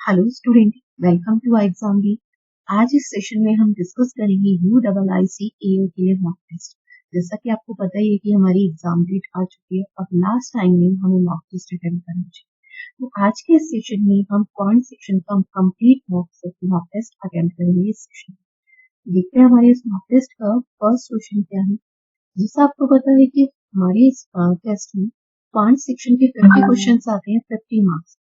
Hello student, welcome to exam week. आज इस session में हम डिस्कस करेंगे UIIC AO के लिए मॉक टेस्ट। जैसा कि आपको पता ही है कि हमारी एग्जाम डेट आ चुकी है और लास्ट टाइम में हमें मॉक टेस्ट अटेम्प्ट करना चाहिए। तो आज के इस सेशन में हम पॉइंट सेक्शन का कंप्लीट मॉक टेस्ट अटेम्प्ट करेंगे। इस सेशन में देखते हैं हमारे इस मॉक टेस्ट का फर्स्ट क्वेश्चन क्या है। जैसा आपको पता है कि हमारे इस टेस्ट में पॉइंट सेक्शन के 50 क्वेश्चन आते हैं 50 मार्क्स।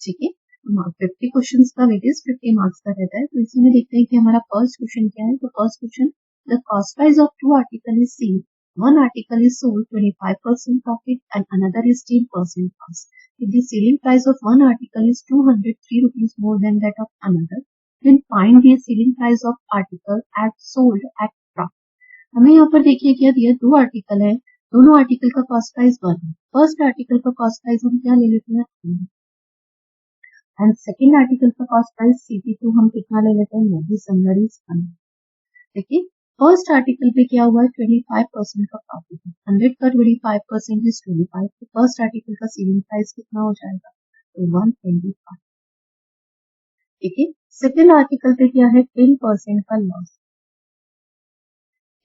ठीक है, 50 क्वेश्चन का वेटेज 50 मार्क्स का रहता है। तो इसी में देखते हैं कि हमारा फर्स्ट क्वेश्चन क्या है। तो first question, the cost price of two article is same, one article is sold 25% profit and another is 10% loss. If the selling price of one article is 203 rupees more than that of another, then find the selling price of article at sold at profit. हमें यहाँ पर देखिए क्या दिया, दो article है, दोनों article का कॉस्ट प्राइस 1 है। फर्स्ट आर्टिकल का कॉस्ट प्राइस हम क्या ले लेते हैं एंड सेकेंड आर्टिकल का कॉस्ट प्राइस CP2 हम कितना ले लेते हैं, मोदी समरीज 1। देखिए फर्स्ट आर्टिकल पे क्या हुआ है, 25% का प्रॉफिट है। 100 का 25% इज 25। तो फर्स्ट आर्टिकल का सेलिंग प्राइस कितना हो जाएगा, तो 125। ठीक है, सेकेंड आर्टिकल पे क्या है, 10% का लॉस।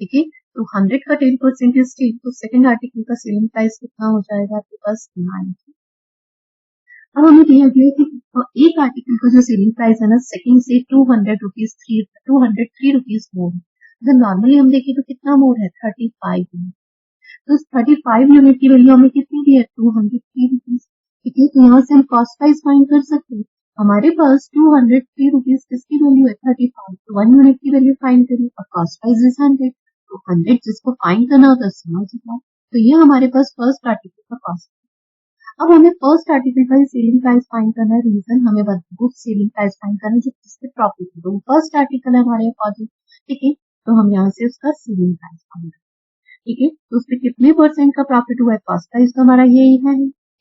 ठीक है, तो 100 का 10% इज 10। तो सेकेंड आर्टिकल का सेलिंग प्राइस कितना हो जाएगा आपके पास, 90। अब हमें दिया गया है कि एक आर्टिकल का जो सेलिंग प्राइस है ना, सेकंड से 203 रुपीज मोर। अगर नॉर्मली हम देखें तो कितना मोर है, 35 यूनिट। तो 35 यूनिट की वैल्यू हमें कितनी दी है, 203 रुपीज। ठीक है, तो यहाँ से हम कॉस्ट प्राइस फाइंड कर सकते हैं। हमारे पास 203 रुपीज किसकी वैल्यू है, 35। तो 1 यूनिट की वैल्यू फाइंड करें और कॉस्ट प्राइस इज 100। तो 100 जिसको फाइंड करना होता है समझ जाओ। तो ये हमारे पास फर्स्ट आर्टिकल का कॉस्ट। अब हमें फर्स्ट आर्टिकल का सेलिंग प्राइस फाइंड करना है। रीजन हमें बुक सेलिंग प्राइस फाइंड करना है जो जिससे प्रॉफिट है। तो फर्स्ट आर्टिकल है हमारे अकॉर्डिंग। ठीक है, तो हम यहाँ से उसका सेलिंग प्राइस फाइंड करें। ठीक है, तो उसपे कितने परसेंट का प्रॉफिट हुआ है, कॉस्ट प्राइस तो हमारा यही है।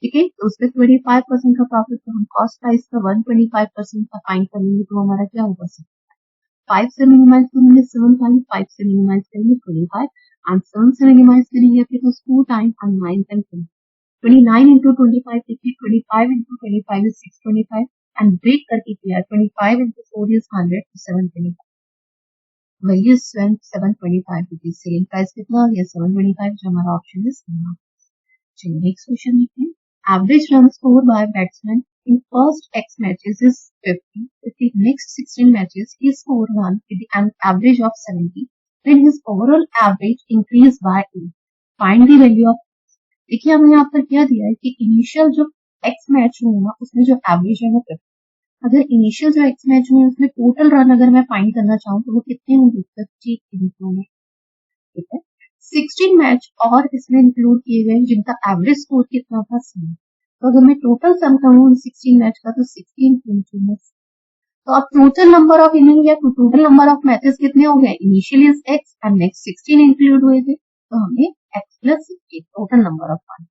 ठीक है, तो उसपे 25% का प्रॉफिट, तो हम कॉस्ट प्राइस का 125% का फाइंड करेंगे। तो हमारा क्या होगा, 5 से मिनिमाइज करेंगे 7 टाइम, 5 से मिनिमाइज करेंगे 25 एंड 7 से मिनिमाइज करेंगे आपके पास 2 टाइम एंड 9 टाइम 29 into 25 देखिए, 25 into 25 is 625 and break करके किया 25 into 4 is 100 to 725। Value 725 rupees. Selling price कितना हो गया, 725, जो हमारा ऑप्शन है। चलिए नेक्स्ट क्वेश्चन देखते हैं। Average run score bye batsman in first X matches is 50। If the next 16 matches he scored 1 with an average of 70, then his overall average increased by 8. Find the value of। देखिए हमने यहाँ पर क्या दिया है कि इनिशियल जो x match हुए ना उसमें जो एवरेज है वो 50। अगर इनिशियल जो एक्स मैच हुए उसमें टोटल रन अगर मैं फाइंड करना चाहूँ तो वो कितने होंगे, 50 इंटू में। ठीक है, 16 मैच और इसमें इंक्लूड किए गए जिनका एवरेज स्कोर कितना था, 7। तो अगर मैं टोटल सम करूँ 16 मैच का तो 16 इंटू में। तो अब टोटल नंबर ऑफ इनिंग या टोटल नंबर ऑफ मैचेस कितने हो गए, initially x and next 16 include हुए थे। तो हमें x plus total number of one.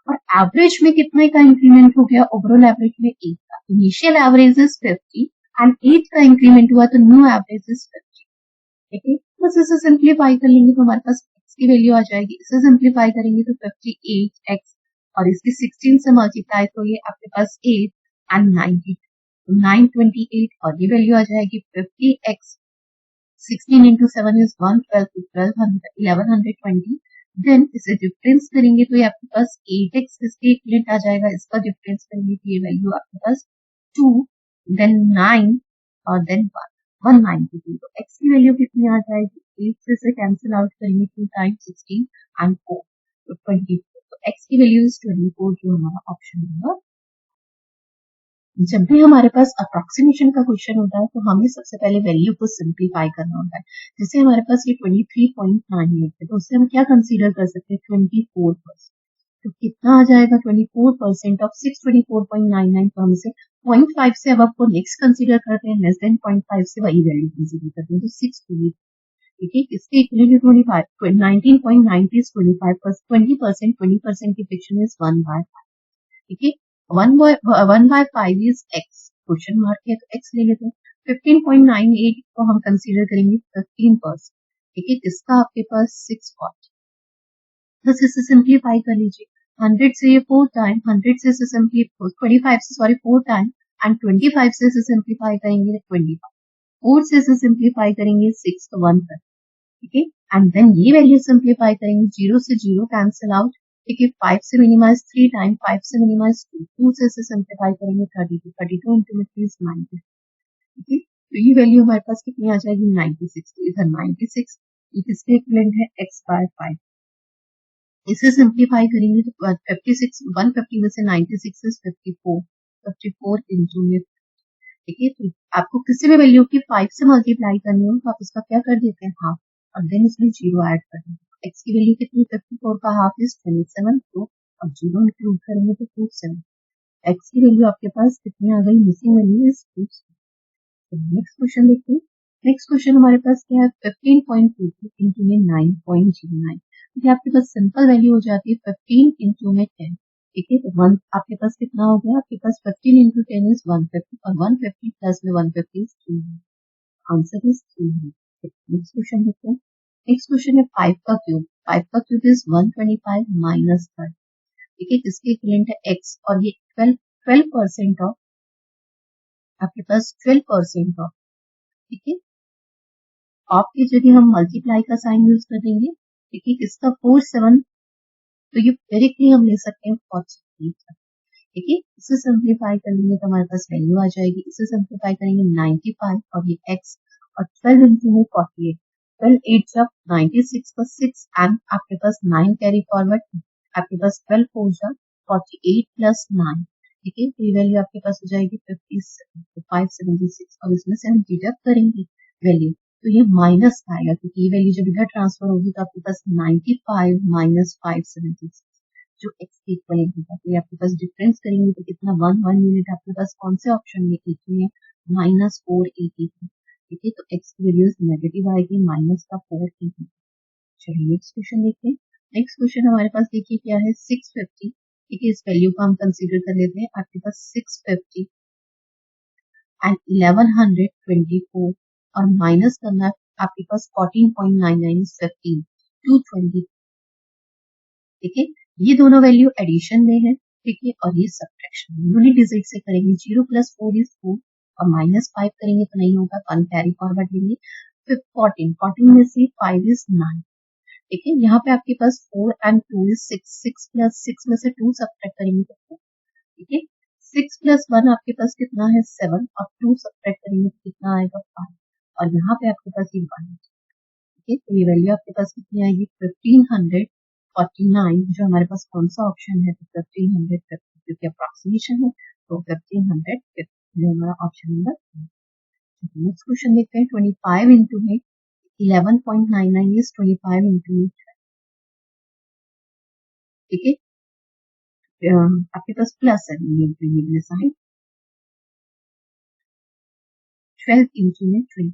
और एवरेज में कितने का इंक्रीमेंट हो गया, ओवरऑल एवरेज में 8 का। इनिशियल एवरेज इज 50 एंड 8 का इंक्रीमेंट हुआ तो न्यू एवरेज इज 50। ठीक है, बस इसे सिंप्लीफाई कर लेंगे तो हमारे पास x की वैल्यू आ जाएगी। इसे सिंप्लीफाई करेंगे तो 58x और इसकी 16 से मल्टीप्लाई तो ये आपके पास 8 एंड 90, 928 और ये वैल्यू आ जाएगी 50x। 16 into 7 is 112 to 1120। Then इसे डिफरेंस करेंगे तो ये आपके पास 8x इसके इक्वलेंट आ जाएगा। इसका डिफरेंस करेंगे तो ये वैल्यू आपके पास 2, देन 9 और देन 192। तो x की वैल्यू कितनी आ जाएगी, 8 से कैंसिल आउट करेंगे 2 टाइम्स 16 एंड 4 तो 24। तो x की वैल्यू इज 24 जो हमारा ऑप्शन होगा। जब भी हमारे पास अप्रोक्सीमेशन का क्वेश्चन होता है तो हमें सबसे पहले वैल्यू को सिंप्लीफाई करना होता है। जैसे हमारे पास ये 23.98 है तो उससे हम क्या कंसीडर कर सकते हैं, 24%। तो कितना आ जाएगा, 24% ऑफ 624.99। तो हम इसे 0.5 से अब को नेक्स्ट कंसीडर करते हैं, लेस देन 0.5 से वही वैल्यू कंसीडर करते हैं तो 628। ठीक है, इसके इक्वलेंट 25 19.90 is 25%, 20% की फ्रैक्शन इज 1/5। ठीक है, 1/5 is x, क्वेश्चन मार्क है तो x ले लेते हैं। 15.98 को हम कंसीडर करेंगे 15%। ठीक है, जिसका आपके पास 6 पॉइंट। बस इसे सिंप्लीफाई कर लीजिए। 100 से ये 4 टाइम, 100 से सिंपली 25 से 4 टाइम एंड 25 से इसे सिंप्लीफाई करेंगे 25, 4 से इसे सिंप्लीफाई करेंगे 6 तो 1 तक, ठीक है। एंड देन ये वैल्यू सिंप्लीफाई करेंगे, 0 से 0 कैंसिल आउट, ठीक है। 5 से मिनिमाइज 3 टाइम, 5 से मिनिमाइज 2, 2 से इसे सिंप्लीफाई करेंगे 32, 32 इंटू में 3 इज 90, ठीक है। तो ये वैल्यू हमारे पास कितनी आ जाएगी 96, इधर 96 ये किसके इक्विवेलेंट है x बाय 5। इसे सिंप्लीफाई करेंगे तो 56, 150 में से 96 इज 54, 54 इंटू में, ठीक है। तो आपको किसी भी वैल्यू की 5 से मल्टीप्लाई करनी हो तो आप उसका क्या कर देते हैं हाफ, और देन इसमें 0 ऐड कर देंगे। x की वैल्यू कितनी 54 का हाफ इज 27, तो अब 0 इंक्लूड करेंगे तो 27, x की वैल्यू आपके पास कितनी आ गई, missing value is 2। Next question देखते हैं। नेक्स्ट क्वेश्चन हमारे पास क्या है, 15.22 इंटू में 9.09, ये आपके पास सिंपल वैल्यू हो जाती है 15 इंटू में 10, ठीक है। तो 1 आपके पास कितना हो गया, आपके पास 15 इंटू 10 इज 150, और 150 प्लस में 150 is 300, answer is 300। Next question देखते हैं। नेक्स्ट क्वेश्चन है 5 का क्यूब, 5 का क्यूब इज 125 माइनस 30, ठीक है। किसके इक्विवेलेंट है x, और ये 12% ऑफ, आपके पास 12% ऑफ, ठीक है। ऑफ की जगह हम मल्टीप्लाई का साइन यूज कर देंगे, ठीक है। इसका 47, तो ये डायरेक्टली हम ले सकते हैं 48, ठीक है। इसे सिंप्लीफाई कर लेंगे तो हमारे पास वैल्यू आ जाएगी, इसे सिंप्लीफाई करेंगे 95 और ये x, और 12 इंटू में 48, 12 8 जब 96 का 6 एंड आपके पास 9 कैरी फॉरवर्ड, आपके पास 12 4 जा 48 प्लस 9, ठीक है। तो ये वैल्यू आपके पास हो जाएगी 576, और इसमें से हम डिडक्ट करेंगे वैल्यू, तो ये माइनस आएगा क्योंकि ये वैल्यू जब इधर ट्रांसफर होगी तो आपके पास 95 माइनस 576 जो x के इक्वलेंट होगा। तो ये आपके पास डिफरेंस करेंगे तो कितना 1 यूनिट आपके पास कौन से ऑप्शन में एक में -483, ठीक है। तो x की वैल्यू नेगेटिव आएगी, माइनस का 483। चलिए नेक्स्ट क्वेश्चन देखते हैं। नेक्स्ट क्वेश्चन हमारे पास देखिए क्या है 650, ठीक है। इस वैल्यू को हम कंसीडर कर लेते हैं, आपके पास 650 एंड 1124, और माइनस करना है आपके पास 14.99 इज 15, 220, ठीक है। ये दोनों वैल्यू एडिशन में है, ठीक है, और ये सब्ट्रैक्शन यूनिट डिजिट से करेंगे, 0 प्लस 4 इज 4, और माइनस 5 करेंगे तो नहीं होगा, 1 कैरी फॉरवर्ड लेंगे, फिर 14 में से 5 इज 9, ठीक है। यहाँ पे आपके पास 4 एंड 2 इज 6, 6 प्लस 6 में से 2 सब्ट्रैक्ट करेंगे तो 4, ठीक है। 6 प्लस 1 आपके पास कितना है 7, और 2 सब्ट्रैक्ट करेंगे तो कितना आएगा 5, और यहाँ पे आपके पास ये 1, ठीक है। तो ये वैल्यू आपके पास कितनी आएगी 1549, जो हमारे पास कौन सा ऑप्शन है, तो 1550, क्योंकि अप्रोक्सीमेशन है तो 1550 जो हमारा ऑप्शन नंबर। नेक्स्ट क्वेश्चन देखते हैं 25 इंटू में 11.99 इज 25 इंटू, ठीक है। आपके पास प्लस है, ये साइन 12 इंटू में 20,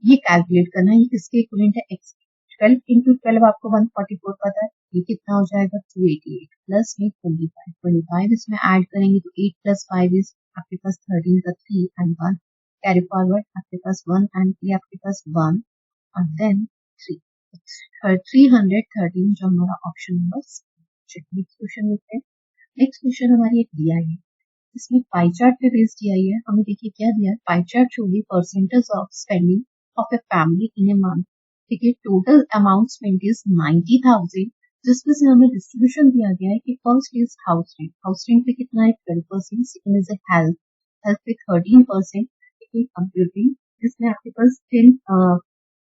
ये कैलकुलेट करना है, ये किसके इक्विवेलेंट है x, 12 इंटू 12 आपको 144 पता है, ये कितना हो जाएगा 288 प्लस में 25, 25 इसमें ऐड करेंगे तो 8 प्लस 5 इज आपके पास 13 का 3 एंड 1 कैरी फॉरवर्ड, आपके पास 1 एंड ये आपके पास 1 और देन 3, 313 जो हमारा ऑप्शन नंबर। नेक्स्ट क्वेश्चन देखते हैं। नेक्स्ट क्वेश्चन हमारी एक दिया है, इसमें पाई चार्ट पे बेस्ड दिया है, हमें देखिए क्या दिया है, pie chart show the percentage of spending of a family in a month, ठीक है। टोटल अमाउंट स्पेंड इज 90,000, जिसमें से हमें डिस्ट्रीब्यूशन दिया गया है कि फर्स्ट इज हाउस रेंट पे कितना है 12%, सेकंड इज हेल्थ, हेल्थ पे 13%, ठीक है। कंप्यूटिंग जिसमें आपके पास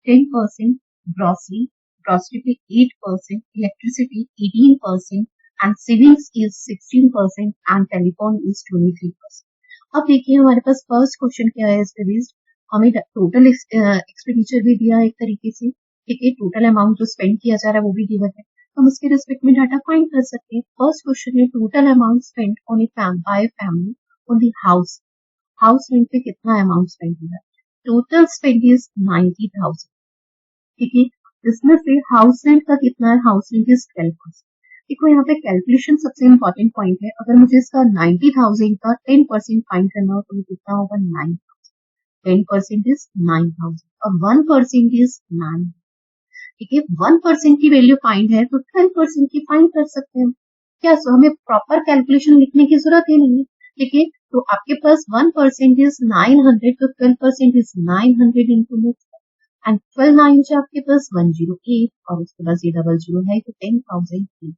10% ग्रॉसरी, ग्रॉसरी पे 8%, electricity 18%, and savings is 16% and telephone is 23%. अब देखिए हमारे पास फर्स्ट क्वेश्चन क्या है इसके बेस्ड, हमें टोटल एक्सपेंडिचर भी दिया है एक तरीके से, ठीक है। टोटल अमाउंट जो स्पेंड किया जा रहा है वो भी गिवन है, तो हम उसके रिस्पेक्ट में डाटा फाइंड कर सकते हैं। फर्स्ट क्वेश्चन है total amount spend on a by family on the house, house rent पे कितना अमाउंट स्पेंड हुआ है, टोटल स्पेंड इज 90,000, ठीक है। इसमें से हाउस रेंट का कितना है, हाउस रेंट इज 12%। देखो यहाँ पे कैलकुलेशन सबसे इंपॉर्टेंट पॉइंट है, अगर मुझे इसका 90,000 का 10% फाइंड करना हो तो ये कितना होगा 9, 10% इज 9,000 और 1% इज 9, ठीक है। 1% की वैल्यू फाइंड है तो 12% की फाइंड कर सकते हैं, क्या हमें प्रॉपर कैलकुलेशन लिखने की जरूरत ही नहीं है, ठीक है। तो आपके पास 1% इज 900, तो 12% इज 900 इंटू एंड 12 9 से आपके पास 108 और उसके बाद ये डबल जीरो है तो 10,000।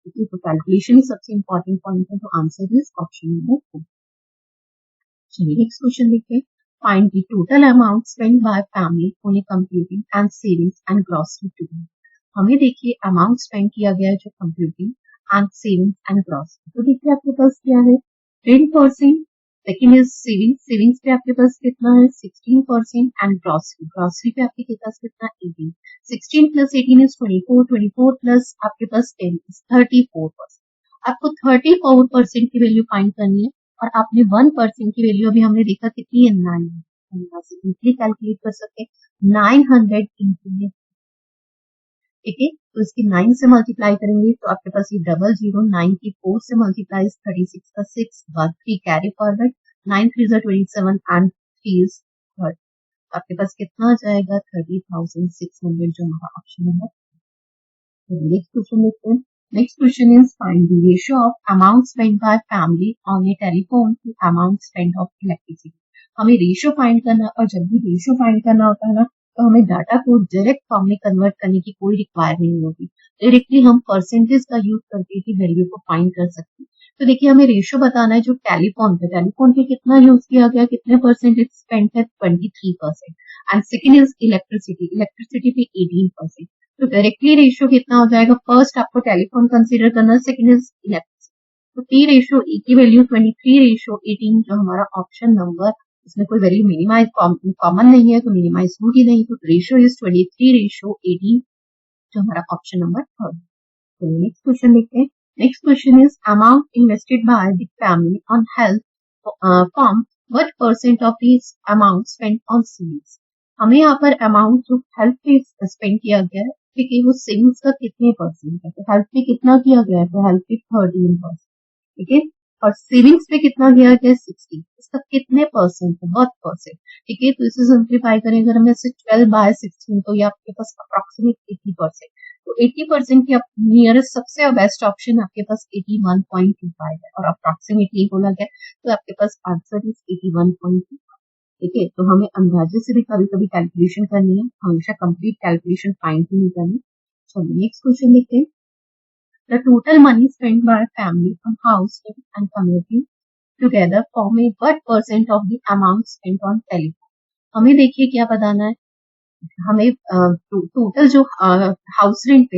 तो कैलकुलेशन सबसे इंपॉर्टेंट पॉइंट है, तो आंसर इज ऑप्शन नंबर 4। चलिए नेक्स्ट क्वेश्चन देखते हैं। Find the total amount spend by family on computing and savings and grocery together. हमें देखिए अमाउंट स्पेंड किया गया है जो computing and savings and grocery, तो देखिए आपके पास क्या है 10%, सेकेंड इज सेविंग्स, सेविंग्स पे आपके पास कितना है 16% एंड ग्रॉसरी, ग्रॉसरी पे आपके पास कितना 18, 16 प्लस 18 इज 24, 24 प्लस आपके पास 10 इज 34%। आपको 34% की वैल्यू फाइंड करनी है और आपने 1% की वैल्यू अभी हमने देखा कितनी है 9, हम यहाँ से इजीली कैलकुलेट कर सकते हैं 900 इंटू, ठीक है। तो इसकी 9 से मल्टीप्लाई करेंगे तो आपके पास ये डबल जीरो, 9 की 4 से मल्टीप्लाई 36 का 6 बाद 3 carry forward, 9 3 is 27 and 3 is 30, आपके पास कितना आ जाएगा 30,600 जो हमारा ऑप्शन है। नेक्स्ट क्वेश्चन देखते हैं। Next question is find the ratio of amount spend by family on a telephone to amount spend of electricity. हमें रेशियो फाइंड करना, और जब भी रेशियो फाइंड करना होता है ना तो हमें डाटा को डायरेक्ट फॉर्म में कन्वर्ट करने की कोई रिक्वायर नहीं होती, डायरेक्टली हम परसेंटेज का यूज करके ही वैल्यू को फाइंड कर सकते हैं। तो देखिए हमें रेशियो बताना है जो टेलीफोन पे कितना यूज किया गया, कितने परसेंटेज स्पेंड है 23% and second is electricity, electricity पे 18%। तो डायरेक्टली रेशियो कितना हो जाएगा, फर्स्ट आपको टेलीफोन कंसीडर करना, सेकंड इज इलेक्ट्रिसिटी, तो टी रेशियो ई की वैल्यू 23 रेशियो 18 जो हमारा ऑप्शन नंबर, इसमें कोई वैल्यू मिनिमाइज कॉमन नहीं है तो मिनिमाइज होगी नहीं, तो रेशियो इज 23 रेशियो 18 जो हमारा ऑप्शन नंबर थर्ड। तो नेक्स्ट क्वेश्चन देखते हैं। Next question is amount invested by the family on health form what percent of this amount spend on savings. हमें यहाँ पर अमाउंट जो हेल्थ पे स्पेंड किया गया है, ठीक है, वो सेविंग्स का कितने परसेंट है, तो हेल्थ पे कितना किया गया है, तो हेल्थ पे 13%, ठीक है, और सेविंग्स पे कितना गया है 60, इसका कितने परसेंट है 1%, ठीक है। तो इसे सिंप्लीफाई करें अगर हमें 12/16 तो ये आपके पास अप्रोक्सीमेट 80%, तो 80% की नियरेस्ट सबसे बेस्ट ऑप्शन आपके पास 81.25 है और अप्रोक्सीमेटली बोला गया तो आपके पास आंसर इज 81.25, ठीक है। तो हमें अंदाजे से भी कभी कभी कैलकुलेशन करनी है, हमेशा कंप्लीट कैलकुलेशन फाइंड ही नहीं करनी। चलिए नेक्स्ट क्वेश्चन देखते हैं। The total money spent by a family on house rent and commuting together form a what percent of the amount spent on telephone। हमें देखिए क्या बताना है, हमें टोटल जो हाउस रेंट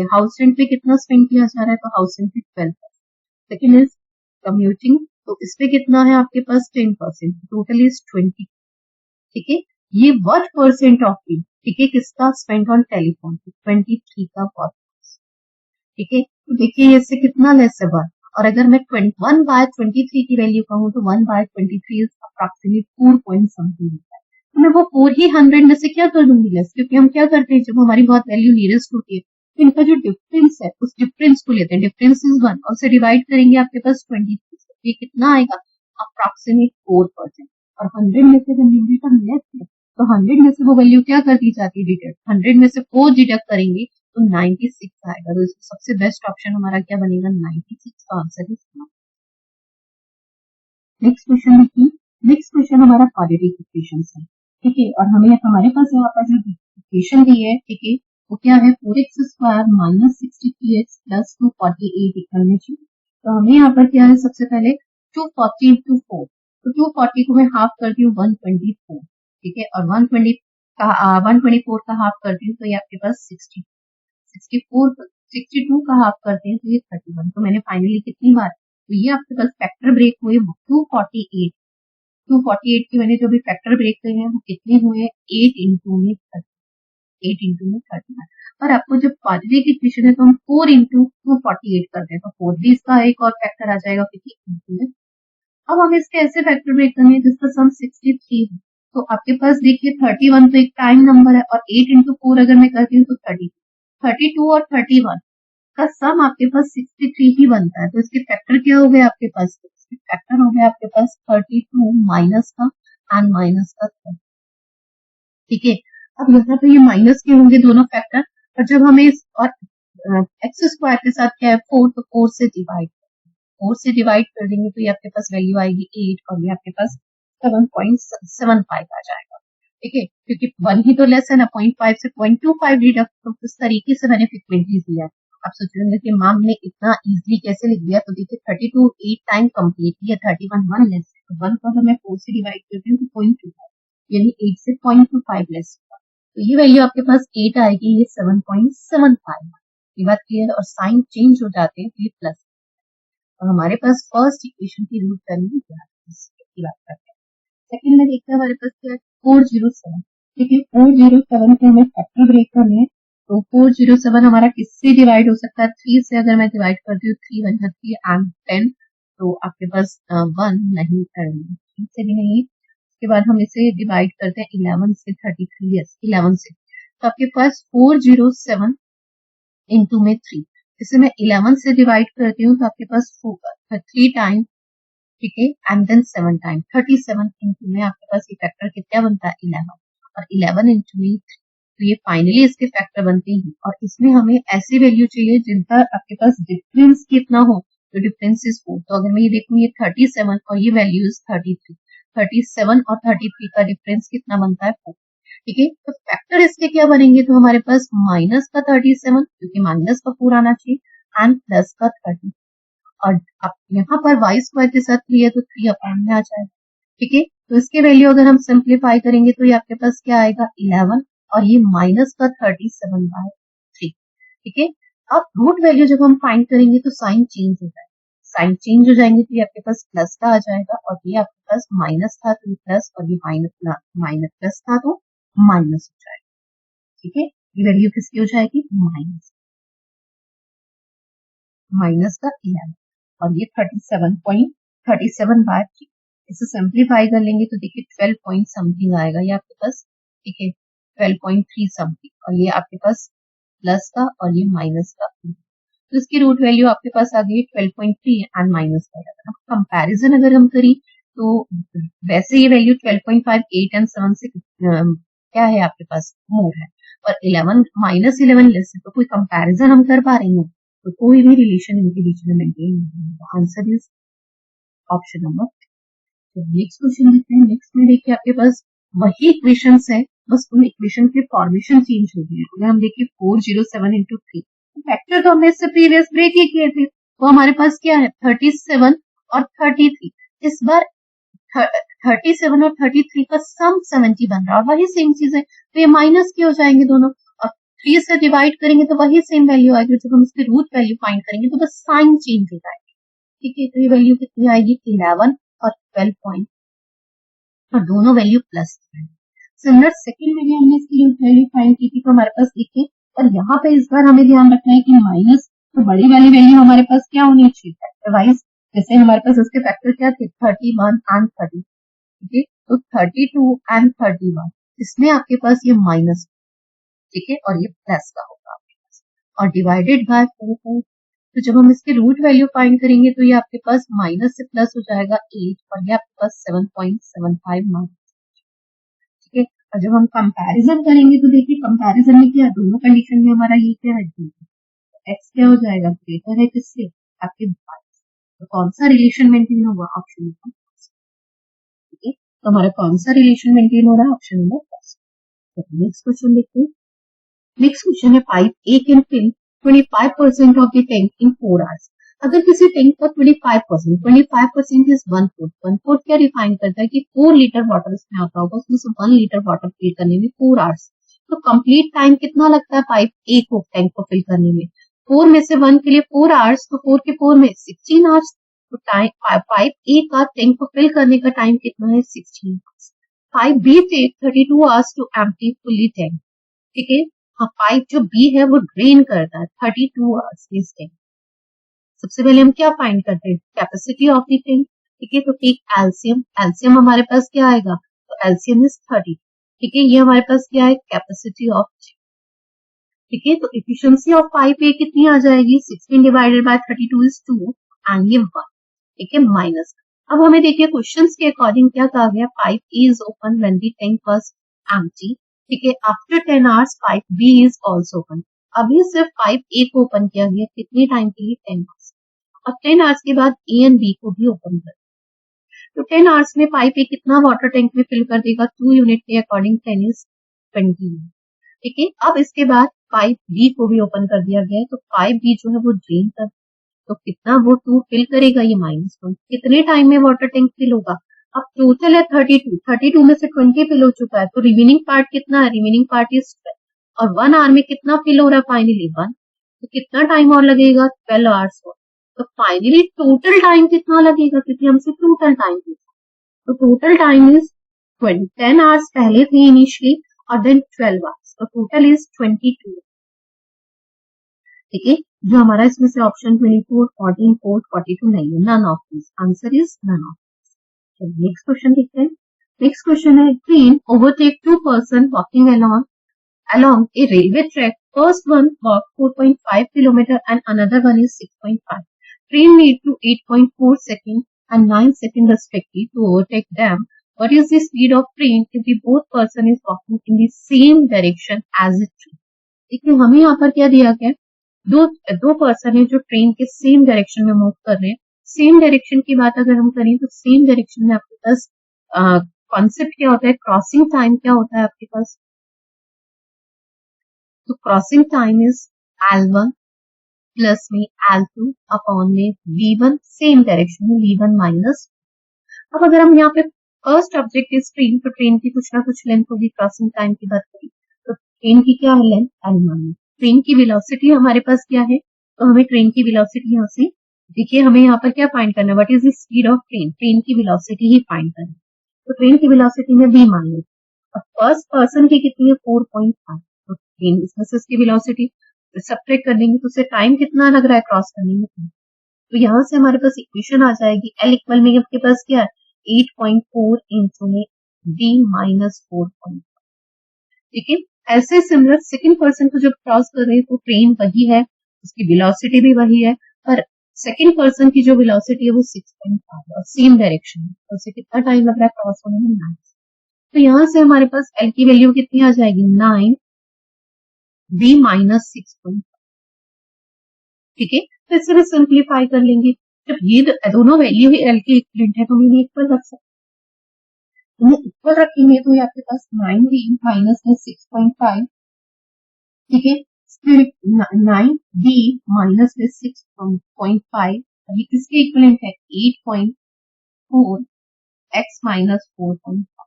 पे कितना स्पेंड किया जा रहा है, तो हाउस रेंट पे 12%, सेकेंड इज कम्यूटिंग, तो इस पे कितना है आपके पास 10%, टोटल इज 20, ठीक है। ये व्हाट परसेंट ऑफ दी, ठीक है, किसका स्पेंड ऑन टेलीफोन 23 का व्हाट, ठीक है। तो देखिए इससे कितना लेस है 1, और अगर मैं 1/23 की वैल्यू कहूँ तो 1/23 इज अप्रोक्सीमेट 4 पॉइंट समथिंग होता है, तो मैं वो 4 ही 100 में से क्या कर दूंगी लेस, क्योंकि हम क्या करते हैं जब हमारी बहुत वैल्यू नियरेस्ट होती है तो इनका जो डिफरेंस है उस डिफरेंस को लेते हैं, डिफरेंस इज 1 और उसे डिवाइड करेंगे आपके पास 23, ये कितना आएगा अप्रोक्सीमेट 4%, और 100 में से जब न्यूमरेटर लेस है तो 100 में से वो वैल्यू क्या कर दी जाती है डिडक्ट, 100 में से 4 डिडक्ट करेंगे तो 96 आएगा, तो इसमें सबसे बेस्ट ऑप्शन हमारा क्या बनेगा 96 का आंसर इज। नेक्स्ट क्वेश्चन देखिए। नेक्स्ट क्वेश्चन हमारा क्वाड्रेटिक इक्वेशन है, ठीक है, और हमें हमारे पास यहाँ पर जो इक्वेशन दी है, ठीक है, वो क्या है 4x² minus 63x plus 248 equal में 0। तो हमें यहाँ पर क्या है सबसे पहले 240 into 4, तो 240 को मैं हाफ करती हूँ 124, ठीक है, और 124 का हाफ करती हूँ तो ये आपके पास 60, 62 का हाफ करते हैं तो ये 31, तो मैंने फाइनली कितनी बार, तो ये आपके पास फैक्टर ब्रेक हुए 248, 248 की मैंने जो भी फैक्टर ब्रेक किए हैं वो कितने हुए 8 इंटू में 30, 8 इंटू में 31, और आपको जब क्वाड्रेटिक इक्वेशन है तो हम 4 इंटू 248 करते हैं तो 4 भी इसका एक और फैक्टर आ जाएगा क्योंकि इंटू में। अब हम इसके ऐसे फैक्टर ब्रेक करने हैं जिसका सम 63 है, तो आपके पास देखिए 31 तो एक टाइम नंबर है और 8 इंटू 4 अगर मैं करती हूँ तो 32 और 31 का सम आपके पास 63 ही बनता है, तो इसके फैक्टर क्या हो गए आपके पास, इसके फैक्टर हो गए आपके पास 32 माइनस का एंड माइनस का 30, ठीक है। अब यहाँ पे ये माइनस के होंगे दोनों फैक्टर, और जब हमें इस और एक्स स्क्वायर के साथ क्या है 4, तो 4 से डिवाइड कर देंगे तो ये आपके पास वैल्यू आएगी 8 और ये आपके पास 7.75 आ जाएगा। ठीक है, क्योंकि 1 ही तो लेस है ना, 0.5 से 0.25 डिडक्ट, तो इस तरीके से मैंने फ्रीक्वेंटली दिया है। आप सोच रहे होंगे कि मैम ने इतना इजीली कैसे लिख दिया, तो देखिए 32 8 टाइम कंप्लीटली है, 31 1 लेस है, तो 1 को अगर मैं 4 से डिवाइड करती हूँ तो 0.25, यानी 8 से 0.25 लेस होगा, तो ये वैल्यू आपके पास 8 आएगी, ये 7.75। ये बात क्लियर, और साइन चेंज हो जाते हैं तो ये प्लस, और हमारे पास फर्स्ट इक्वेशन की रूट वैल्यू क्या है इसकी बात करते हैं। सेकंड में देखते हैं हमारे पास क्या है 407। ठीक है, 407 को हमें फैक्टर ब्रेक करने हैं, तो 407 हमारा किससे डिवाइड हो सकता है, 3 से। अगर मैं डिवाइड करती हूँ 3 1 3 एंड 10, तो आपके पास 1 नहीं, 3 से भी नहीं। उसके बाद हम इसे डिवाइड करते हैं 11 से, 33, यस 11 से, तो आपके पास 407 इंटू में 3, इसे मैं 11 से डिवाइड करती हूँ तो आपके पास 3 टाइम, ठीक है, एंड देन 7 टाइम, 37 इंटू में आपके पास ये फैक्टर कितना बनता है 11, और 11 इंटू में, तो ये फाइनली इसके फैक्टर बनते हैं, और इसमें हमें ऐसी वैल्यू चाहिए जिनका आपके पास डिफरेंस कितना हो, तो डिफरेंस इज 4। तो अगर मैं ये देखूँ, ये 37 और ये वैल्यू इज 33, 37 और 33 का डिफरेंस कितना बनता है 4। ठीक है, तो फैक्टर इसके क्या बनेंगे, तो हमारे पास माइनस का 37, क्योंकि माइनस का 4 आना चाहिए, एंड प्लस का 30, और अब यहाँ पर वाई स्क्वायर के साथ 3 है तो 3 अपॉन में आ जाएगा। ठीक है, तो इसके वैल्यू अगर हम सिंप्लीफाई करेंगे तो ये आपके पास क्या आएगा 11, और ये माइनस का 37/3। ठीक है, अब रूट वैल्यू जब हम फाइंड करेंगे तो साइन चेंज हो जाएगा, साइन चेंज हो जाएंगे तो ये आपके पास प्लस का आ जाएगा, और ये आपके पास माइनस था तो प्लस, और ये माइनस माइनस प्लस था तो माइनस हो जाएगा। ठीक है, ये वैल्यू किसकी हो जाएगी, माइनस का 11, और ये 37.37/3। इसे सिंप्लीफाई कर लेंगे तो देखिए 12 पॉइंट समथिंग आएगा ये आपके पास। ठीक है, 12.3 समथिंग, और ये आपके पास प्लस का और ये माइनस का, तो इसकी रूट वैल्यू आपके पास आ गई 12.3 एंड माइनस का। अब कंपैरिजन अगर हम करें तो वैसे ये वैल्यू 12.5 8 एंड 7 से क्या है आपके पास मोर है, और 11 -11 लेस है, तो कोई कंपैरिजन हम कर पा रहे हैं, तो कोई भी रिलेशन इनके बीच में मेंटेन नहीं है। Answer is option number. तो नेक्स्ट क्वेश्चन देखते हैं। नेक्स्ट में देखिए आपके पास वही इक्वेशन है, बस उन इक्वेशन के फॉर्मेशन चेंज हो गए। अगर हम देखिए 407 इंटू 3, फैक्टर तो हमने इससे प्रीवियस ब्रेक ही किए थे, तो हमारे पास क्या है 37 और 33। इस बार 37 और 33 का सम 70 बन रहा है, और वही सेम चीज है, तो ये माइनस के हो जाएंगे दोनों, और 3 से डिवाइड करेंगे तो वही सेम वैल्यू आएगी। जब हम इसके रूट वैल्यू फाइंड करेंगे तो बस साइन चेंज हो जाएगी। ठीक है, तो ये वैल्यू कितनी आएगी 11 और 12 पॉइंट, और दोनों वैल्यू प्लस है। सिमिलर सेकंड में भी हमने इसकी रूट वैल्यू फाइंड की थी, तो हमारे पास देखिए, और यहाँ पे इस बार हमें ध्यान रखना है कि माइनस, तो बड़ी वाली वैल्यू हमारे पास क्या होनी चाहिए फैक्टरवाइज, जैसे हमारे पास इसके फैक्टर क्या थे 31 एंड 30। ठीक है, तो 32 एंड 31, इसमें आपके पास ये माइनस, ठीक है, और ये प्लस का होगा आपके पास, और डिवाइडेड बाय 4, तो जब हम इसके रूट वैल्यू फाइंड करेंगे तो ये आपके पास माइनस से प्लस हो जाएगा 8, और ये आपके पास 7.75 माइनस। ठीक है, और जब हम कंपैरिजन करेंगे तो देखिए कंपैरिजन में क्या, दोनों कंडीशन में हमारा ये क्या है, एक्स क्या हो जाएगा ग्रेटर है किससे, आपके y से। तो कौन सा रिलेशन मेंटेन होगा, ऑप्शन नंबर। ठीक है, तो हमारा कौन सा रिलेशन मेंटेन हो रहा है, option number first. Next question देखते हैं। नेक्स्ट क्वेश्चन है pipe A can fill 25% of the tank in 4 hours. अगर किसी टैंक का 25% इज 1/4, 1/4 क्या डिफाइन करता है कि 4 लीटर वाटर इसमें आता होगा, उसमें से 1 लीटर वाटर फिल करने में 4 आवर्स, तो कंप्लीट टाइम कितना लगता है पाइप ए को टैंक को फिल करने में, 4 में से 1 के लिए 4 आवर्स, तो 4 के 4 में 16 आवर्स, तो टाइम पाइप ए का टैंक को फिल करने का टाइम कितना है 16 hours. Pipe B take 32 hours to empty fully tank. ठीक है, हाँ, पाइप जो बी है वो ड्रेन करता है 32 आवर्स इस टैंक। सबसे पहले हम क्या फाइंड करते हैं, कैपेसिटी ऑफ द टैंक। ठीक है, तो टेक एलसीएम, एलसीएम हमारे पास क्या आएगा, तो एलसीएम इज 30। ठीक है, ये हमारे पास क्या है, कैपेसिटी ऑफ। ठीक है, तो एफिशिएंसी ऑफ पाइप ए कितनी आ जाएगी, 16 डिवाइडेड बाय 32 इज 2, एंड ये 1। ठीक है, माइनस। अब हमें देखिए क्वेश्चंस के अकॉर्डिंग क्या कहा गया, pipe A is open when the tank was empty. ठीक है, after 10 hours pipe B is also open. अभी सिर्फ पाइप ए को ओपन किया गया, कितने टाइम के लिए? 10 आवर्स। और 10 आवर्स के बाद ए एंड बी को भी ओपन कर, तो 10 आवर्स में पाइप ए कितना वाटर टैंक में फिल कर देगा? 2 यूनिट के अकॉर्डिंग 10 इज 20। ठीक है, अब इसके बाद पाइप बी को भी ओपन कर दिया गया है, तो पाइप बी जो है वो ड्रेन कर, तो कितना वो 2 फिल करेगा? ये -1। कितने टाइम में वाटर टैंक फिल होगा? अब टोटल है 32 में से 20 फिल हो चुका है, तो रिमेनिंग पार्ट कितना है? रिमेनिंग पार्ट इज, और 1 आवर में कितना फिल हो रहा है? फाइनली 1। तो कितना टाइम और लगेगा? 12 आवर्स और। तो फाइनली टोटल टाइम कितना लगेगा? क्योंकि हमसे टोटल टाइम पूछा, तो टोटल टाइम इज 10 आवर्स पहले थे इनिशियली, और देन 12 आवर्स, तो टोटल इज 22। ठीक है, जो हमारा इसमें से ऑप्शन 24, 14, 4, 42 नहीं है, none of this, answer is none of. Next question देखते हैं। नेक्स्ट क्वेश्चन है, train overtake 2 person walking along a railway track. First one walked 4.5 kilometer and another one is 6.5. Train need to 8.4 seconds and 9 seconds respectively to overtake them. What is the speed of train if the both person is walking in the same direction as the train? देखिए हमें यहाँ पर क्या दिया गया? दो दो person है जो ट्रेन के सेम डायरेक्शन में मूव कर रहे हैं। सेम डायरेक्शन की बात अगर हम करें तो सेम डायरेक्शन में आपके पास कॉन्सेप्ट क्या होता है? क्रॉसिंग टाइम क्या होता है आपके पास? तो crossing time is L1 plus में L2 अपॉन में V1, सेम डायरेक्शन में V1 माइनस। अब अगर हम यहाँ पे फर्स्ट ऑब्जेक्ट इज ट्रेन, तो ट्रेन की कुछ ना कुछ लेंथ होगी। क्रॉसिंग टाइम की बात करें तो ट्रेन की क्या है? Length L1। ट्रेन की वेलोसिटी हमारे पास क्या है? तो हमें ट्रेन की वेलोसिटी यहाँ से, देखिए हमें यहाँ पर क्या फाइंड करना है? What is the speed of train? Train की वेलोसिटी ही फाइंड करना है। तो ट्रेन की वेलोसिटी में V मान लो, और फर्स्ट पर्सन की कितनी है? 4.5। तो ट्रेन इसमें से इसकी वेलोसिटी सब्ट्रैक्ट कर देंगे तो उससे टाइम कितना लग रहा है क्रॉस करने में? तो यहाँ से हमारे पास इक्वेशन आ जाएगी, L इक्वल में आपके पास क्या है? 8.4 इंटू में V माइनस 4.5। ठीक है, ऐसे सिमिलर सेकंड पर्सन को जब क्रॉस कर रहे हैं तो ट्रेन वही है, उसकी वेलोसिटी भी वही है, पर सेकंड पर्सन की जो वेलोसिटी है वो 6.5 और सेम डायरेक्शन है, तो उसे कितना टाइम लग रहा है क्रॉस होने में? 9। तो यहाँ से हमारे पास L की वैल्यू कितनी आ जाएगी? 9 V माइनस 6.5। ठीक है, तो इससे भी सिंप्लीफाई कर लेंगे। जब ये दोनों वैल्यू ही L के इक्वलेंट है तो हम इन्हें इक्वल रख सकते हैं। इन्हें इक्वल रखेंगे तो ये आपके पास 9V माइनस में 6.5। ठीक है, फिर 9V माइनस में 6.5, ये किसके इक्वलेंट है? 8.4 x माइनस 4.5।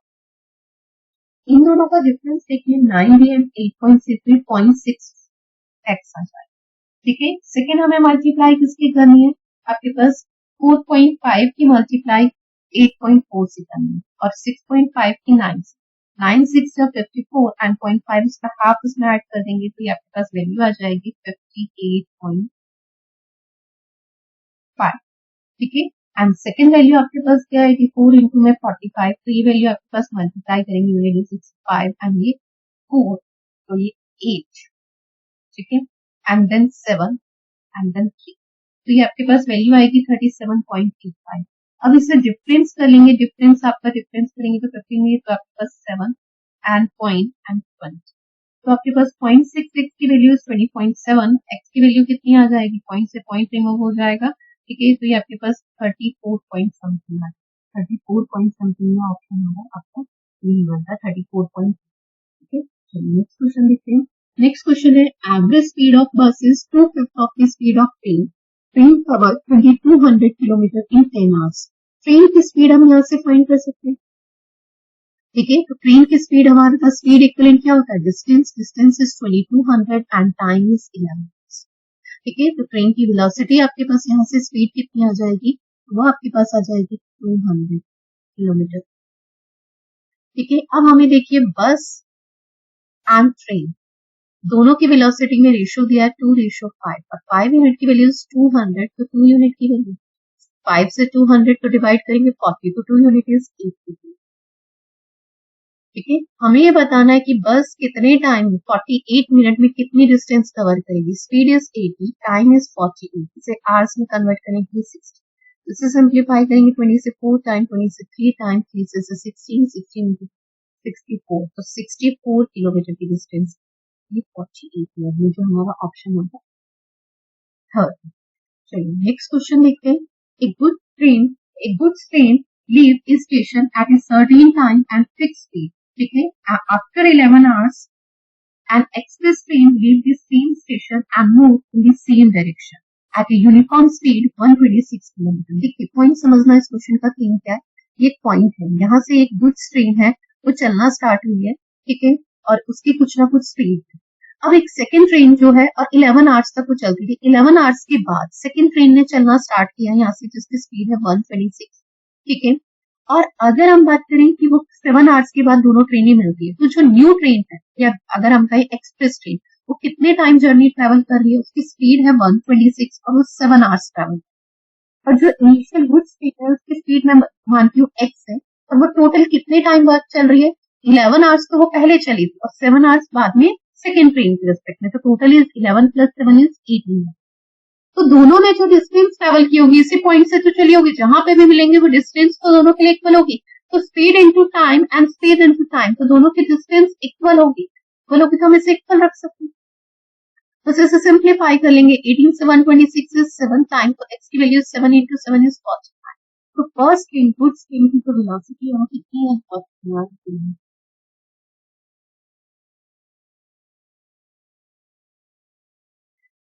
इन दोनों का डिफरेंस देखिए, 9V एंड 8.6 0.6 x आ जाए। ठीक है, सेकेंड हमें मल्टीप्लाई किसकी करनी है? आपके पास 4.5 की मल्टीप्लाई 8.4 से करनी है, और 6.5 की 9 से। 9 6 या 54 एंड 0.5 इसका हाफ उसमें ऐड कर देंगे तो ये आपके पास वैल्यू आ जाएगी 58.5। ठीक है, एंड सेकेंड वैल्यू आपके पास क्या आएगी? 4 इंटू में 45, तो ये वैल्यू आपके पास मल्टीप्लाई करेंगे 65 एंड ये 4, तो ये 8। ठीक है, एंड देन 7 एंड देन 3, तो ये आपके पास वैल्यू आएगी 37.85। अब इससे डिफरेंस कर लेंगे, डिफरेंस आपका डिफरेंस करेंगे तो 15 में, तो आपके पास 7 एंड पॉइंट एंड 20, तो आपके पास 0.66 की वैल्यू 20.7, x की वैल्यू कितनी आ जाएगी? पॉइंट से पॉइंट रिमूव हो जाएगा। ठीक है, तो ये आपके पास 34 पॉइंट समथिंग है, 34 पॉइंट समथिंग में ऑप्शन होगा आपका यही बनता है 34 पॉइंट। ठीक है, चलिए नेक्स्ट क्वेश्चन देखते हैं। नेक्स्ट क्वेश्चन है, एवरेज स्पीड ऑफ बस is 2/5 of the speed of train. Train cover 2200 kilometre in 10 hours. Train की स्पीड हम यहाँ से फाइंड कर सकते हैं। ठीक है, तो ट्रेन की स्पीड हमारे पास स्पीड इक्विवेलेंट क्या होता है? Distance is 2200 and time is 11। ठीक है, तो ट्रेन की वेलोसिटी आपके पास यहाँ से स्पीड कितनी आ जाएगी? वो आपके पास आ जाएगी 200 किलोमीटर। ठीक है, अब हमें देखिए बस एंड ट्रेन दोनों की वेलोसिटी में रेशियो दिया है 2:5, और 5 यूनिट की वैल्यू 200, तो 2 यूनिट की वैल्यू 5 से 200 को डिवाइड करेंगे 40, तो 2 यूनिट इज 80। ठीक है, हमें ये बताना है कि बस कितने टाइम 48 मिनट में कितनी डिस्टेंस कवर करेगी। स्पीड इज 80, टाइम इज 48, इसे आवर्स में कन्वर्ट करेंगे 60, इसे सिंप्लीफाई करेंगे 20 से 4 टाइम, 20 से 3 टाइम, 3 से 16, 16 into 64, तो 64 किलोमीटर की डिस्टेंस। ये 48 ईयर, ये जो हमारा ऑप्शन होगा थर्ड। चलिए नेक्स्ट क्वेश्चन देखते हैं। A good train leave station at a certain time and fixed speed. ठीक है, after 11 hours an express train leave the same station and move in the same direction at a uniform speed 126 kilometre. देखिए point समझना, इस question का theme क्या है। ये point है, यहाँ से एक गुड्स ट्रेन है वो चलना स्टार्ट हुई है, ठीक है, और उसकी कुछ ना कुछ स्पीड है। अब एक सेकंड ट्रेन जो है और 11 आवर्स तक वो चलती थी, 11 आवर्स के बाद सेकंड ट्रेन ने चलना स्टार्ट किया यहाँ से, जिसकी स्पीड है 126, ठीक है। और अगर हम बात करें कि वो 7 आवर्स के बाद दोनों ट्रेनें मिलती है, तो जो न्यू ट्रेन है या अगर हम कहें एक्सप्रेस ट्रेन, वो कितने टाइम जर्नी ट्रेवल कर रही है, उसकी स्पीड है 126 और वो 7 आवर्स ट्रेवल। और जो इनिशियल गुड्स ट्रेन है उसकी स्पीड मैं मानती हूँ एक्स है, और वो टोटल कितने टाइम बाद चल रही है, 11 आवर्स तो वो पहले चली थी और 7 आवर्स बाद में सेकेंड ट्रेन के रिस्पेक्ट में, तो टोटल इज 11 प्लस 7 इज 18। तो दोनों ने जो डिस्टेंस ट्रेवल की होगी इसी पॉइंट से तो चली होगी, जहां पे भी मिलेंगे वो डिस्टेंस तो दोनों के लिए इक्वल होगी। तो speed into time and speed into time, तो दोनों की डिस्टेंस इक्वल होगी, तो हम इसे इक्वल रख सकते हैं। तो इसे सिंप्लीफाई कर लेंगे, 18 से 126 इज 7 टाइम, तो x की वैल्यू 7 इंटू 7 इज 45। तो फर्स्ट इनपुट स्ट्रीम की जो वेलोसिटी है वो कितनी है, 45।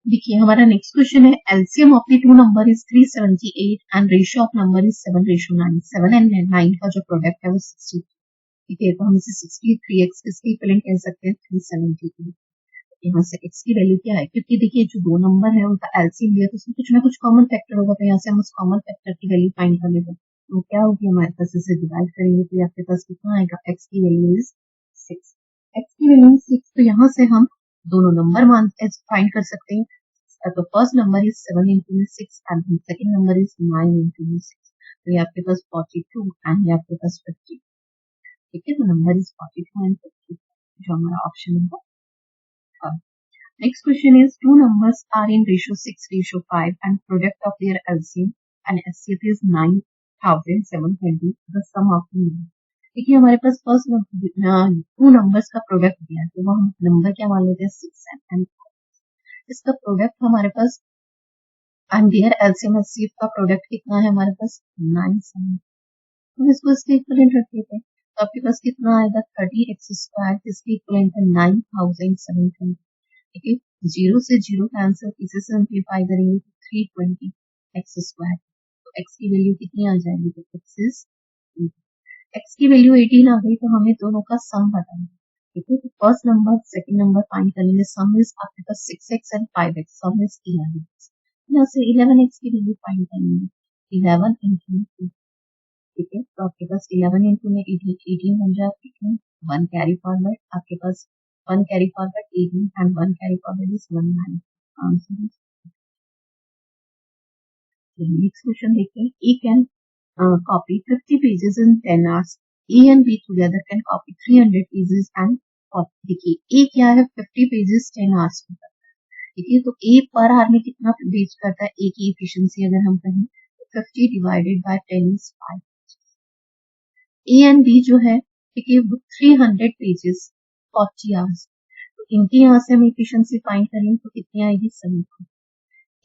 देखिए हमारा नेक्स्ट क्वेश्चन है, LCM of the two number is 378 and ratio of number is 7:9। 7 and 9 का जो प्रोडक्ट है वो 60, ठीक है, तो हम इसे 63x इसके इक्विवेलेंट कह सकते हैं 378। यहाँ से x की वैल्यू क्या है, क्योंकि देखिए जो दो नंबर है उनका एलसीएम लिया तो उसमें कुछ ना कुछ कॉमन फैक्टर होगा, तो यहाँ से हम उस कॉमन फैक्टर की वैल्यू फाइंड कर लेते हैं। तो क्या होगी हमारे पास, इसे डिवाइड करेंगे तो आपके पास कितना आएगा, x की वैल्यू इज 6। x की वैल्यू 6, तो यहाँ से हम दोनों नंबर मान फाइंड कर सकते हैं। तो first number is 7 into 6 and second number is 9 into 6, तो ये आपके पास 42 एंड ये आपके पास 50, ठीक है, तो नंबर इज 42 एंड 50, जो हमारा ऑप्शन होगा। Next question is, two numbers are in ratio 6:5 and product of their LCM and HCF is 9,720, the sum of the number। देखिए हमारे पास फर्स्ट टू नंबर्स का प्रोडक्ट दिया है, तो वो हम नंबर क्या मान लेते हैं 6 एंड इसका प्रोडक्ट हमारे पास एंड देयर एलसीएम HCF का प्रोडक्ट कितना है हमारे पास 9,720, हम इसको इसके इक्विवेलेंट रख देते हैं, तो आपके पास कितना आएगा 30x², इसके इक्विवेलेंट है 9,720, ठीक है। 0 से 0 का आंसर इसे सिंप्लीफाई करेंगे तो 320x², तो x की वैल्यू कितनी आ जाएगी, तो x की वैल्यू 18 आ गई, तो हमें दोनों का सम बताना है, ठीक है। तो first number second number find करेंगे, सम इज आपके पास 6x and 5x, some is 11x, यहाँ से 11x की वैल्यू फाइंड करेंगे, 11 into 2, ठीक है, तो आपके पास 11 into में 18 बन जाएगा, 1 कैरी फॉरवर्ड, आपके पास 1 carry forward 18 and 1 carry forward is 19। Answer is next question देखते हैं, A can copy 50 pages in 10 hours, A and B together can copy 300 pages and देखिए A क्या है, 50 pages 10 hours में करता है, ठीक है, तो A पर आवर में कितना पेज करता है, A की एफिशिएंसी अगर हम कहें तो 50 divided by 10 is 5। A and B जो है, ठीक है, 300 pages 40 hours, इनकी यहाँ से हम एफिशिएंसी फाइंड करें तो कितनी आएगी 7।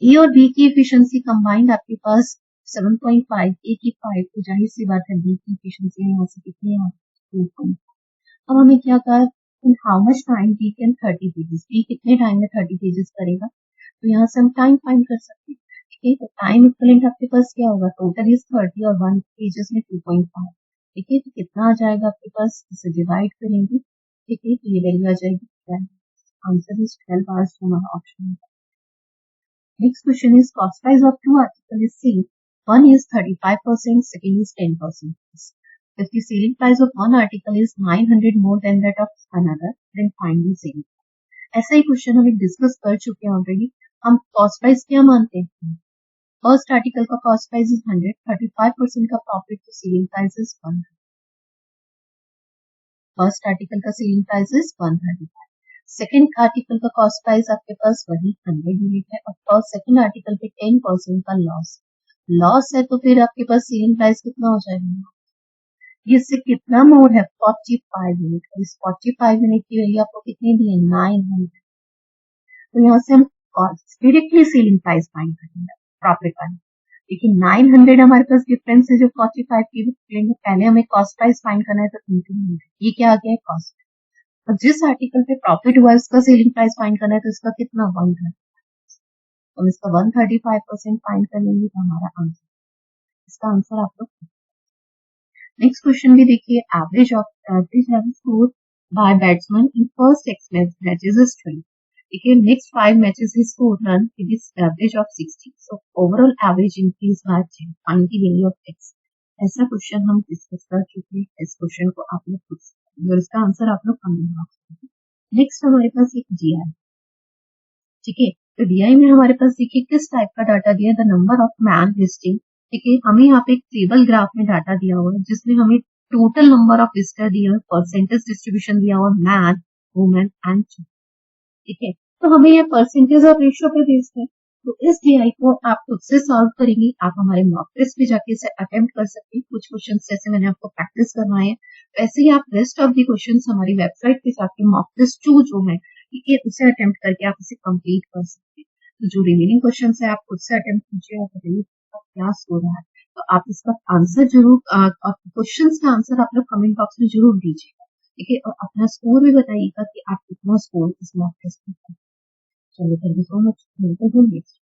ए और बी की एफिशिएंसी कंबाइंड आपके पास 7.5, ए की 5, तो जाहिर सी बात है बी की एफिशिएंसी यहाँ से कितनी है 2.5। अब हमें क्या कहा, in how much time B can 30 pages, B कितने टाइम में 30 पेजेस करेगा, तो यहाँ से हम टाइम फाइंड कर सकते हैं, ठीक है। तो टाइम इक्विवेलेंट आपके पास क्या होगा, टोटल इज 30 और 1 पेजेस में 2.5, ठीक है, तो कितना आ जाएगा आपके पास, इसे डिवाइड करेंगे, ठीक है, तो ये वैल्यू आ जाएगी, आंसर इज 12 hours, हमारा ऑप्शन है। Next question is, cost price of two article is same, one is 35%, second is 10%, if the selling price of one article is 900 more than that of another, then find the selling price। ऐसा ही question हम discuss कर चुके हैं already. हम cost price क्या मानते हैं, first article का कॉस्ट प्राइस इज 100, 35% का प्रॉफिट, तो selling price is 100, first article का selling price is 135, second article का कॉस्ट प्राइस आपके पास वही 100 यूनिट है, और फर्स्ट सेकंड आर्टिकल पे 10% का लॉस है, तो फिर आपके पास सेलिंग प्राइस कितना हो जाएगा, ये इससे कितना मोर है 45 यूनिट, और इस 45 यूनिट की वैल्यू आपको कितनी दी है 900। तो यहाँ से हम डायरेक्टली सेलिंग प्राइस फाइंड करेंगे प्रॉफिट वाली। लेकिन 900 हमारे पास डिफरेंस है जो 45 की लेंगे, पहले हमें कॉस्ट प्राइस फाइंड करना है तो 300, ये क्या आ गया है कॉस्ट। और जिस आर्टिकल पे प्रॉफिट हुआ है उसका सेलिंग प्राइस फाइंड करना है तो इसका कितना 130, हम इसका 135% फाइंड कर लेंगे तो हमारा आंसर, इसका आंसर आप लोग। नेक्स्ट क्वेश्चन भी देखिए, average score bye batsman in first 6 matches is 20। देखिए next 5 matches he score run with is average of 60, so overall average increase by 10, find the value of x. ऐसा question हम discuss कर चुके हैं, इस question को आप लोग खुद से, और इसका आंसर आप लोग कमेंट बॉक्स में। नेक्स्ट हमारे पास एक जीआई, ठीक है। तो डीआई में हमारे पास देखिए किस टाइप का डाटा दिया है, the number of man listing, ठीक है। हमें यहाँ पे एक टेबल ग्राफ में डाटा दिया हुआ है जिसमें हमें टोटल नंबर ऑफ विजिटर दिया है, परसेंटेज डिस्ट्रीब्यूशन दिया हुआ, मैन वुमेन एंड, ठीक है। तो हमें ये परसेंटेज और रेशियो पे बेस्ड है। तो इस डीआई को आप खुद से सॉल्व करेंगे, आप हमारे मॉक टेस्ट पे जाके इसे अटेम्प्ट कर सकते हैं। कुछ क्वेश्चन जैसे मैंने आपको प्रैक्टिस करवाए हैं वैसे ही आप रेस्ट ऑफ द क्वेश्चन हमारी वेबसाइट पे जाके मॉक टेस्ट 2 जो है, ठीक है, उसे अटेम्प्ट करके आप इसे कंप्लीट कर सकते हैं। तो जो रिमेनिंग क्वेश्चन है आप खुद से अटेम्प्ट कीजिए और बताइए क्या स्कोर रहा है। तो आप इसका आंसर जरूर, क्वेश्चन का आंसर आप लोग कमेंट बॉक्स में जरूर दीजिएगा, ठीक है। और अपना स्कोर भी बताइएगा कि आप कितना स्कोर इस मॉक टेस्ट में। चलिए, थैंक यू सो मच, मिलते हैं नेक्स्ट।